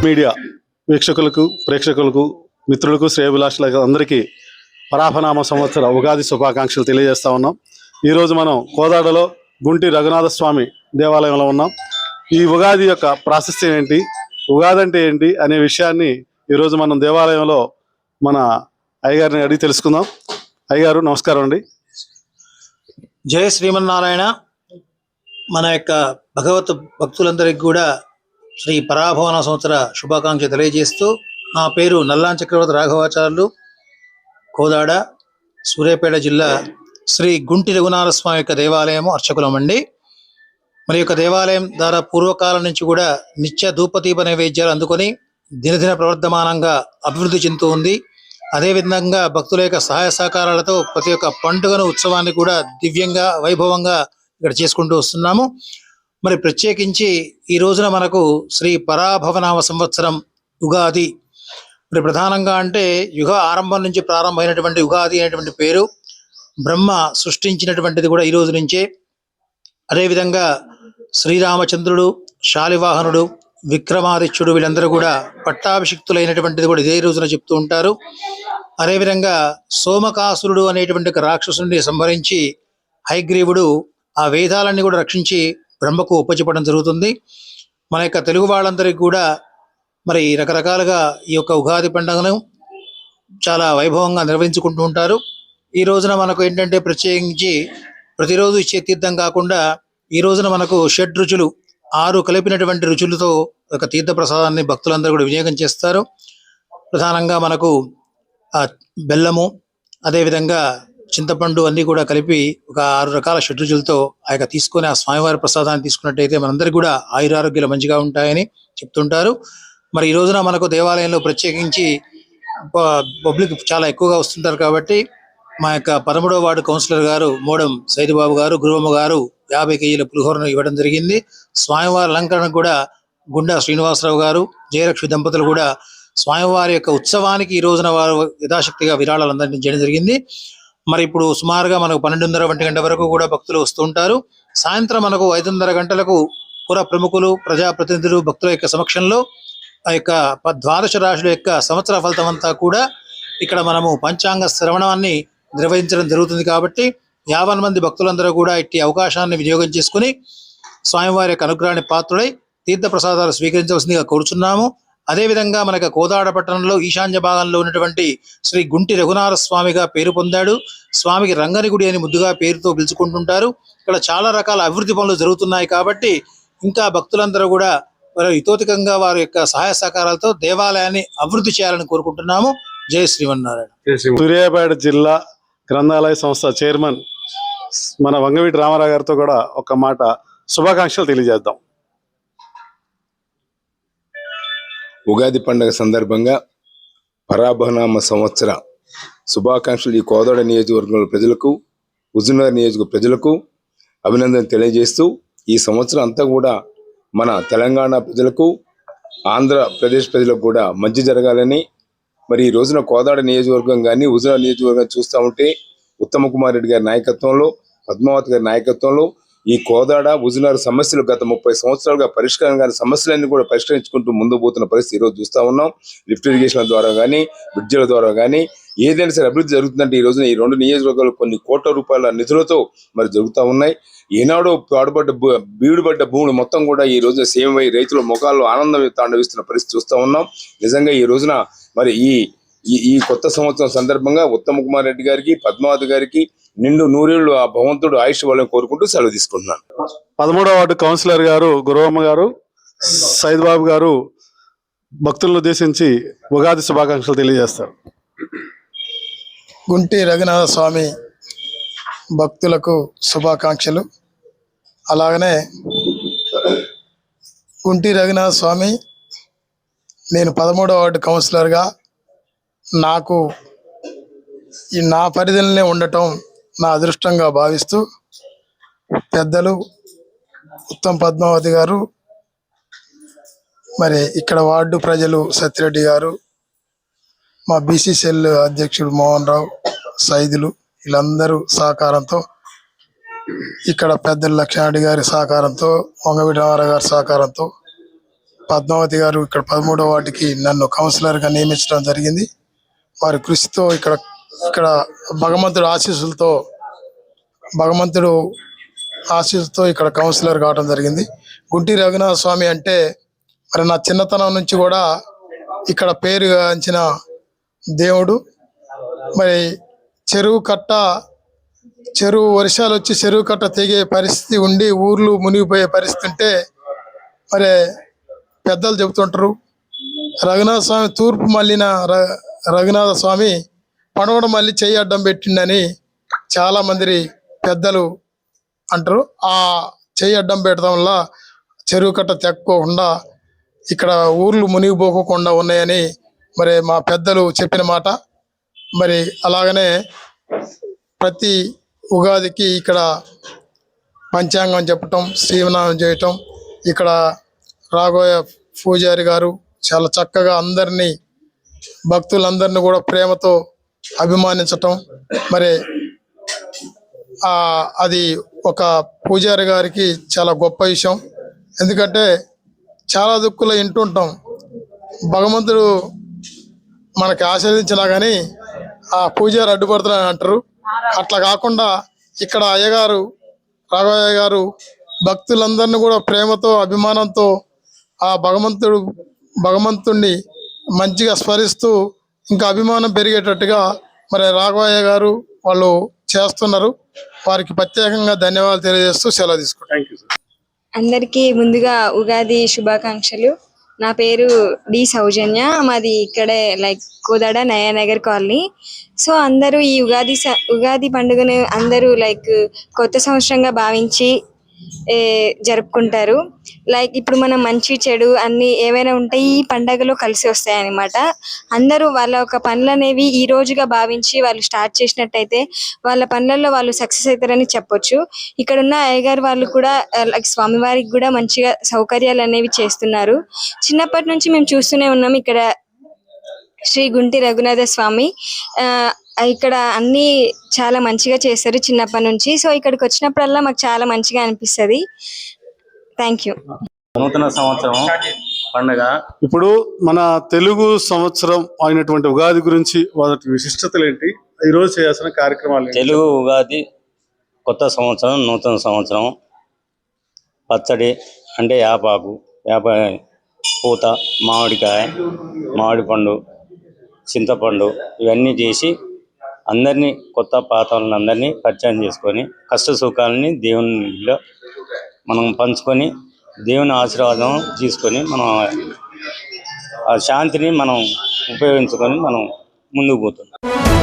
Media వీక్షకులకు ప్రేక్షకులకు మిత్రులకు శ్రేయభిలాషులకు అందరికీ పరాభనామ సంవత్సర ఉగాది శుభాకాంక్షలు తెలియజేస్తా ఉన్నాం. ఈరోజు మనం కోదాడలో గుంటి రఘునాథ స్వామి దేవాలయంలో ఉన్నాం. ఈ ఉగాది యొక్క ప్రాశస్త్యం ఏంటి, ఉగాది అంటే ఏంటి అనే విషయాన్ని ఈరోజు మనం దేవాలయంలో మన అయ్యగారిని అడిగి తెలుసుకుందాం. అయ్యగారు నమస్కారం అండి. జయ శ్రీమన్నారాయణ. మన యొక్క భగవత్ భక్తులందరికీ కూడా శ్రీ పరాభవన సంవత్సర శుభాకాంక్ష తెలియజేస్తూ, నా పేరు నల్లాన్ చక్రవర్తి రాఘవాచార్యులు, కోదాడ, సూర్యాపేట జిల్లా, శ్రీ గుంటి రఘునాథ స్వామి యొక్క దేవాలయము అర్చకులం అండి. మరి యొక్క దేవాలయం ద్వారా పూర్వకాలం నుంచి కూడా నిత్య ధూపదీప నైవేద్యాలు అందుకొని దినదిన ప్రవర్ధమానంగా అభివృద్ధి చెందుతూ ఉంది. అదేవిధంగా భక్తుల యొక్క సహాయ సహకారాలతో ప్రతి ఒక్క పండుగను ఉత్సవాన్ని కూడా దివ్యంగా వైభవంగా ఇక్కడ చేసుకుంటూ వస్తున్నాము. మరి ప్రత్యేకించి ఈ రోజున మనకు శ్రీ పరాభవనామ సంవత్సరం ఉగాది. మరి ప్రధానంగా అంటే యుగ ఆరంభం నుంచి ప్రారంభమైనటువంటి ఉగాది అనేటువంటి పేరు బ్రహ్మ సృష్టించినటువంటిది కూడా ఈ రోజు నుంచే. అదేవిధంగా శ్రీరామచంద్రుడు, శాలివాహనుడు, విక్రమాదిత్యుడు వీళ్ళందరూ కూడా పట్టాభిషిక్తులైనటువంటిది కూడా ఇదే రోజున చెప్తూ ఉంటారు. అదేవిధంగా సోమకాసురుడు అనేటువంటి రాక్షసుని సంహరించి హయగ్రీవుడు ఆ వేదాలన్నీ కూడా రక్షించి బ్రహ్మకు ఉపజెప్పడం జరుగుతుంది. మన యొక్క తెలుగు వాళ్ళందరికీ కూడా మరి రకరకాలుగా ఈ యొక్క ఉగాది పండుగను చాలా వైభవంగా నిర్వహించుకుంటూ ఉంటారు. ఈ రోజున మనకు ఏంటంటే ప్రత్యేకించి ప్రతిరోజు ఇచ్చే తీర్థం కాకుండా ఈ రోజున మనకు షడ్ రుచులు 6 కలిపినటువంటి రుచులతో ఒక తీర్థ ప్రసాదాన్ని భక్తులందరూ కూడా వినియోగం చేస్తారు. ప్రధానంగా మనకు బెల్లము, అదేవిధంగా చింతపండు అన్నీ కూడా కలిపి ఒక 6 రకాల షడ్రుచులతో ఆ యొక్క తీసుకొని ఆ స్వామివారి ప్రసాదాన్ని తీసుకున్నట్టయితే మనందరికీ కూడా ఆయురారోగ్యాలు మంచిగా ఉంటాయని చెప్తుంటారు. మరి ఈ రోజున మనకు దేవాలయంలో ప్రత్యేకించి పబ్లిక్ చాలా ఎక్కువగా వస్తుంటారు కాబట్టి మా యొక్క 13వ వార్డు కౌన్సిలర్ గారు మోడం సైదుబాబు గారు, గురువమ్మ గారు 50 కేజీల పులిహోరను ఇవ్వడం జరిగింది. స్వామివారి అలంకరణకు కూడా గుండా శ్రీనివాసరావు గారు, జయలక్ష్మి దంపతులు కూడా స్వామివారి యొక్క ఉత్సవానికి ఈ రోజున వారు యథాశక్తిగా విరాళాలు అందించడం జరిగింది. మరి ఇప్పుడు సుమారుగా మనకు 12:30 గంటల వరకు కూడా భక్తులు వస్తూ ఉంటారు. సాయంత్రం మనకు 5:30 గంటలకు పుర ప్రముఖులు, ప్రజాప్రతినిధులు, భక్తుల యొక్క సమక్షంలో ఆ యొక్క 12 రాశుల యొక్క సంవత్సర ఫలితం అంతా కూడా ఇక్కడ మనము పంచాంగ శ్రవణాన్ని నిర్వహించడం జరుగుతుంది. కాబట్టి 50 మంది భక్తులందరూ కూడా ఇట్టి అవకాశాన్ని వినియోగం చేసుకుని స్వామివారి యొక్క అనుగ్రహాన్ని పాత్రుడై తీర్థ ప్రసాదాలు స్వీకరించవలసిందిగా కోరుచున్నాము. అదేవిధంగా మనకు కోదాడ పట్టణంలో ఈశాన్య భాగంలో ఉన్నటువంటి శ్రీ గుంటి రఘునాథ స్వామిగా పేరు పొందాడు. స్వామికి రంగని గుడి అని ముద్దుగా పేరుతో పిలుచుకుంటుంటారు. ఇక్కడ చాలా రకాల అభివృద్ధి పనులు జరుగుతున్నాయి కాబట్టి ఇంకా భక్తులందరూ కూడా వారి హితోధికంగా వారి యొక్క సహాయ సహకారాలతో దేవాలయాన్ని అభివృద్ధి చేయాలని కోరుకుంటున్నాము. జై శ్రీమన్నారాయణ. సూర్యాపేట జిల్లా గ్రంథాలయ సంస్థ చైర్మన్ మన వంగవీటి రామారావు గారితో కూడా ఒక మాట శుభాకాంక్షలు తెలియజేద్దాం. ఉగాది పండుగ సందర్భంగా పరాభవనామ సంవత్సర శుభాకాంక్షలు ఈ కోదాడ నియోజకవర్గంలో ప్రజలకు, హుజూర్నగర్ నియోజకవర్గ ప్రజలకు అభినందన తెలియజేస్తూ, ఈ సంవత్సరం అంతా కూడా మన తెలంగాణ ప్రజలకు, ఆంధ్రప్రదేశ్ ప్రజలకు కూడా మంచి జరగాలని, మరి ఈ రోజున కోదాడ నియోజకవర్గం కానీ హుజూర్నగర్ నియోజకవర్గం చూస్తూ ఉంటే ఉత్తమ కుమార్ రెడ్డి గారి నాయకత్వంలో, పద్మావతి గారి నాయకత్వంలో ఈ కోదాడ హుజూర్నగర్ సమస్యలు గత 30 సంవత్సరాలుగా పరిష్కారం కాని సమస్యలన్నీ కూడా పరిష్కరించుకుంటూ ముందు పోతున్న పరిస్థితి ఈరోజు చూస్తూ ఉన్నాం. లిఫ్ట్ ఇరిగేషన్ ద్వారా కానీ, బ్రిడ్జిల ద్వారా కానీ ఏదైనా సరే అభివృద్ధి జరుగుతుందంటే ఈ రోజున ఈ 2 నియోజకవర్గాలు కొన్ని కోట్ల రూపాయల నిధులతో మరి జరుగుతూ ఉన్నాయి. ఏనాడో బీడుపడ్డ భూములు మొత్తం కూడా ఈ రోజున సేమై రైతుల ముఖాల్లో ఆనందం తాండవిస్తున్న పరిస్థితి చూస్తూ ఉన్నాం. నిజంగా ఈ రోజున మరి ఈ కొత్త సంవత్సరం సందర్భంగా ఉత్తమ కుమార్ రెడ్డి గారికి, పద్మావతి గారికి నిండు నూరేళ్లు ఆ భగవంతుడు ఆయుష్ వాళ్ళని కోరుకుంటూ సెలవు తీసుకుంటున్నాను. 13వ వార్డు కౌన్సిలర్ గారు గురువమ్మ గారు, సైదుబాబు గారు భక్తులను ఉద్దేశించి ఉగాది శుభాకాంక్షలు తెలియజేస్తారు. గుంటి రఘునాథ స్వామి భక్తులకు శుభాకాంక్షలు. అలాగనే గుంటి రఘునాథ స్వామి, నేను 13వ వార్డు కౌన్సిలర్గా నాకు నా పరిధిలోనే ఉండటం నా అదృష్టంగా భావిస్తూ, పెద్దలు ఉత్తమ్ పద్మావతి గారు, మరి ఇక్కడ వార్డు ప్రజలు సత్యరెడ్డి గారు, మా బీసీసీఎల్ అధ్యక్షుడు మోహన్ రావు, సైదులు వీళ్ళందరూ సహకారంతో, ఇక్కడ పెద్దలు లక్ష్మణరెడ్డి గారి సహకారంతో, వంగవీటి రామారావు గారి సహకారంతో పద్మావతి గారు ఇక్కడ 13వ వార్డుకి నన్ను కౌన్సిలర్గా నియమించడం జరిగింది. వారి కృషితో ఇక్కడ భగవంతుడు ఆశీస్సుతో ఇక్కడ కౌన్సిలర్ కావడం జరిగింది. గుంటి రఘునాథ స్వామి అంటే మరి నా చిన్నతనం నుంచి కూడా ఇక్కడ పేరుగాంచిన దేవుడు. మరి చెరువు వర్షాలు వచ్చి చెరువు కట్ట తెగే పరిస్థితి ఉండి ఊర్లు మునిగిపోయే పరిస్థితి ఉంటే మరి పెద్దలు చెబుతుంటారు, రఘునాథ స్వామి తూర్పు మళ్ళిన రఘునాథ స్వామి పడవడం మళ్ళీ చెయ్యి అడ్డం పెట్టిండని చాలా మంది పెద్దలు అంటారు. ఆ చెయ్యి అడ్డం పెట్టడం వల్ల చెరువు కట్ట తెక్కోకుండా ఇక్కడ ఊర్లు మునిగిపోకుండా ఉన్నాయని మరి మా పెద్దలు చెప్పిన మాట. మరి అలాగనే ప్రతి ఉగాదికి ఇక్కడ పంచాంగం చెప్పటం, శ్రీనామం చేయటం, ఇక్కడ రాఘవయ్య పూజారి గారు చాలా చక్కగా అందరినీ భక్తులందరినీ కూడా ప్రేమతో అభిమానించటం, మరి అది ఒక పూజారి గారికి చాలా గొప్ప విషయం. ఎందుకంటే చాలా దుక్కులు వింటుంటాం, భగవంతుడు మనకి ఆశీర్వదించినా కానీ ఆ పూజారి అడ్డుపడుతున్నారని అంటారు. అట్లా కాకుండా ఇక్కడ అయ్యగారు రాఘవయ్య గారు భక్తులందరినీ కూడా ప్రేమతో అభిమానంతో ఆ భగవంతుణ్ణి మంచిగా స్మరిస్తూ ఇంకా అభిమానం పెరిగేటట్టుగా మరి రాఘవయ్య గారు వాళ్ళు చేస్తున్నారు. వారికి ప్రత్యేకంగా ధన్యవాదాలు తెలియజేస్తూ సెలవు తీసుకుంటాం. అందరికీ ముందుగా ఉగాది శుభాకాంక్షలు. నా పేరు డి సౌజన్య, మాది ఇక్కడే కోదాడ నయానగర్ కాలనీ. సో అందరూ ఈ ఉగాది పండుగను అందరూ కొత్త సంవత్సరంగా భావించి జరుపుకుంటారు. ఇప్పుడు మనం మంచి చెడు అన్ని ఏవైనా ఉంటే ఈ పండగలో కలిసి వస్తాయి అన్నమాట. అందరూ వాళ్ళ ఒక పనులు అనేవి ఈ రోజుగా భావించి వాళ్ళు స్టార్ట్ చేసినట్టయితే వాళ్ళ పనులలో వాళ్ళు సక్సెస్ అవుతారని చెప్పొచ్చు. ఇక్కడ ఉన్న అయ్యగారు వాళ్ళు కూడా స్వామివారికి కూడా మంచిగా సౌకర్యాలు అనేవి చేస్తున్నారు. చిన్నప్పటి నుంచి మేము చూస్తూనే ఉన్నాం ఇక్కడ శ్రీ గుంటి రఘునాథ స్వామి. ఇక్కడ అన్ని చాలా మంచిగా చేస్తారు చిన్నప్పటి నుంచి. సో ఇక్కడికి వచ్చినప్పుడల్లా మాకు చాలా మంచిగా అనిపిస్తుంది. Thank you. నూతన సంవత్సరం పండుగ ఇప్పుడు మన తెలుగు సంవత్సరం అయినటువంటి ఉగాది గురించి వాటి విశిష్టతలు ఏంటి, ఈరోజు చేయాల్సిన కార్యక్రమాలు ఏంటి? తెలుగు ఉగాది కొత్త సంవత్సరం, నూతన సంవత్సరం. పచ్చడి అంటే యాపాకు, పూత, మామిడికాయ, మామిడి పండు, చింతపండు ఇవన్నీ చేసి అందరినీ కొత్త పాత వాళ్ళందరినీ పరిచయం చేసుకొని కష్ట సుఖాలని దేవునిలో మనం పంచుకొని దేవుని ఆశీర్వాదం తీసుకొని మనం ఆ శాంతిని మనం ఉపయోగించుకొని మనం ముందుకు పోతున్నాం.